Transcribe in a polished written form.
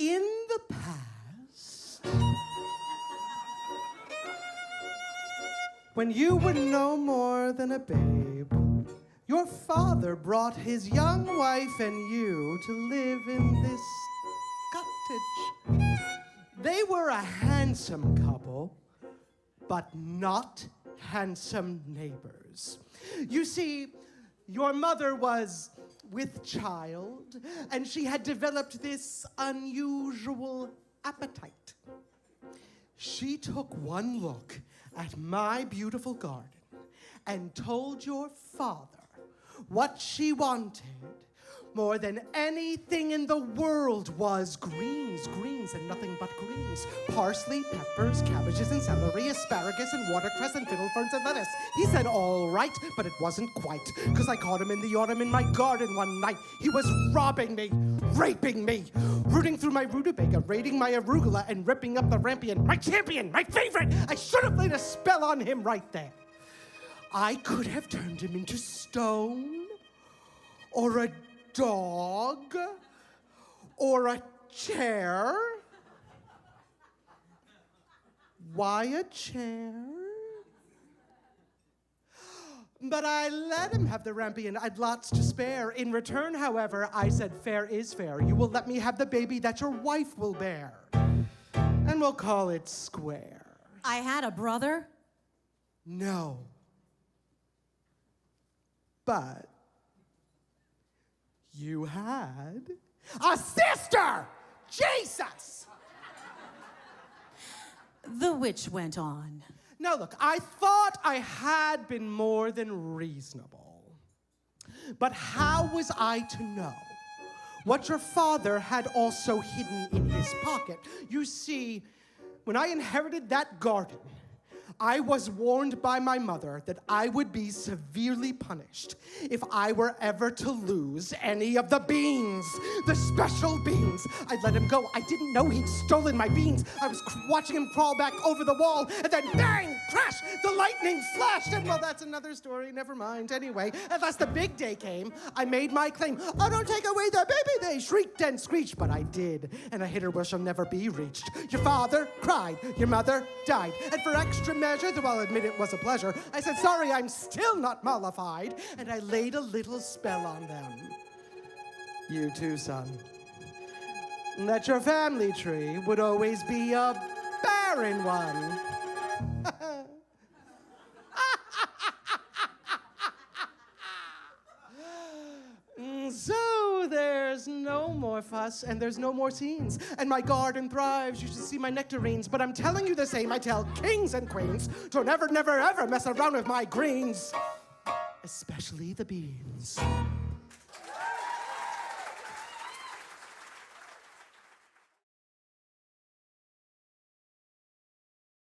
In the past, when you were no more than a babe, your father brought his young wife and you to live in this cottage. They were a handsome couple, but not handsome neighbors. You see, your mother was with child, and she had developed this unusual appetite. She took one look at my beautiful garden and told your father what she wanted more than anything in the world was greens, greens, and nothing but greens. Parsley, peppers, cabbages, and celery, asparagus, and watercress, and fiddle ferns, and lettuce. He said all right, but it wasn't quite, because I caught him in the autumn in my garden one night. He was robbing me, raping me, rooting through my rutabaga, raiding my arugula, and ripping up the rampion. My champion, my favorite! I should have laid a spell on him right there. I could have turned him into stone, or a dog, or a chair. Why a chair? But I let him have the rampion. I'd lots to spare. In return, however, I said, fair is fair. You will let me have the baby that your wife will bear. And we'll call it square. I had a brother? No. But you had a sister! Jesus! The witch went on. Now look, I thought I had been more than reasonable. But how was I to know what your father had also hidden in his pocket? You see, when I inherited that garden, I was warned by my mother that I would be severely punished if I were ever to lose any of the beans, the special beans. I'd let him go. I didn't know he'd stolen my beans. I was watching him crawl back over the wall, and then bang, crash, the lightning flashed, and well, that's another story, never mind. Anyway, at last the big day came, I made my claim. Oh, don't take away the baby, they shrieked and screeched, but I did, and I hit her where she'll never be reached. Your father cried, your mother died, and for extra measure, though I'll admit it was a pleasure, I said, sorry, I'm still not mollified, and I laid a little spell on them. You too, son. That your family tree would always be a barren one. So there's no more fuss, and there's no more scenes, and my garden thrives. You should see my nectarines, but I'm telling you the same I tell kings and queens. Don't never, never, ever mess around with my greens, especially the beans.